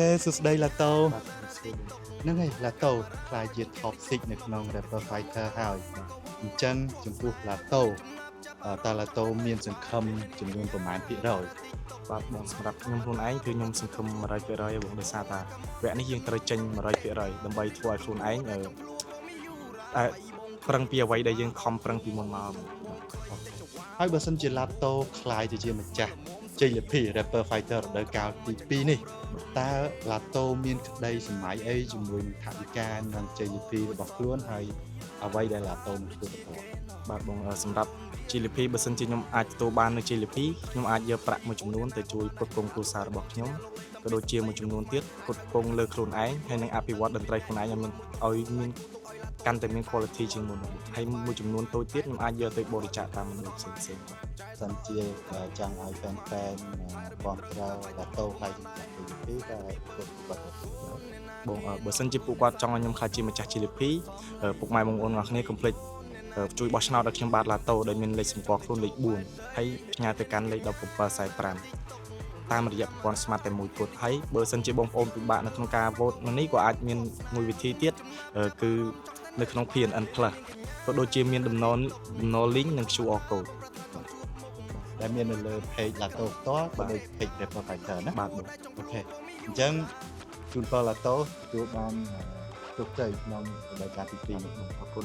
សួស្តីឡាតូហ្នឹងហើយឡាតូខ្លាយជា top 6នៅក្នុង Rapper Fighter ហើយអញ្ចឹងចំពោះឡាតូតើឡាតូមានសង្ឃឹមចំនួនប្រមាណភាគរយបាទបងសម្រាប់ខ្ញុំខ្លួនឯងគឺខ្ញុំសង្ឃឹម 100% បងដោយសារថាវគ្គនេះយើងត្រូវចេញ 100% ដើម្បីធ្វើឲ្យខ្លួនឯងប្រឹងពីអ្វីដែលយើងខំប្រឹងពីមុនមកហើយបើសិនជាឡាតូខ្លាយទៅជាម្ចាស់ជ័យលាភី Rapper Fighter រដូវកាលទី2នេះតើឡាតូមានក្តីសម័យអីជាមួយនឹងថវិកានិងជ័យលាភីរបស់ខ្លួនហើយអ្វីដែលឡាតូនឹងធ្វើបន្តបាទបងសម្រាប់ GLP បើសិនជាខ្ញុំអាចទទួលបាននៅ GLP ខ្ញុំអាចយកប្រាក់មួយចំនួនទៅជួយផ្គត់ផ្គង់គ្រួសាររបស់ខ្ញុំក៏ដូចជាមួយចំនួនទៀតផ្គត់ផ្គង់លើខ្លួនឯងហើយនឹងអភិវឌ្ឍតន្ត្រីខ្លួនឯងឲ្យមានកាន់តែមាន quality ជាងមុនហើយមួយចំនួនតូចទៀតខ្ញុំអាចយកទៅបរិច្ចាគតាមមនុស្សផ្សេងៗសិនជាចង់ឲ្យហ្វេនគ្រប់គ្រងឡាតូខ្លាយជាម្ចាស់ GLP តែគ្រប់គាត់បងបើសិនជាពួកគាត់ចង់ឲ្យខ្ញុំខ្លាចជាម្ចាស់ GLP ពុកម៉ែបងប្អូនទាំងអស់គ្នាកុំភ្លេចជួយបោះឆ្នោតឲ្យខ្ញុំបាទឡាតូដែលមានលេខសម្គាល់ខ្លួនលេខ4ហើយផ្ញើទៅកាន់លេខ1745តាមរយៈប្រព័ន្ធស្មាតតែមួយគត់ហើយបើសិនជាបងប្អូនពិបាកនៅក្នុងការ vote នេះក៏អាចមានមួយវិធីទៀតគឺនៅក្នុង PNN Plus ក៏ដូចជាមានដំណរ link និង QR code ដែលមាននៅលើ page ឡាតូផ្ទាល់ក៏ដូច page Rapper Fighter ណាបាទបងអូខេអញ្ចឹងជូនពរឡាតូទទួលបានជោគជ័យក្នុងរដូវកាលទី2នេះអរគុណ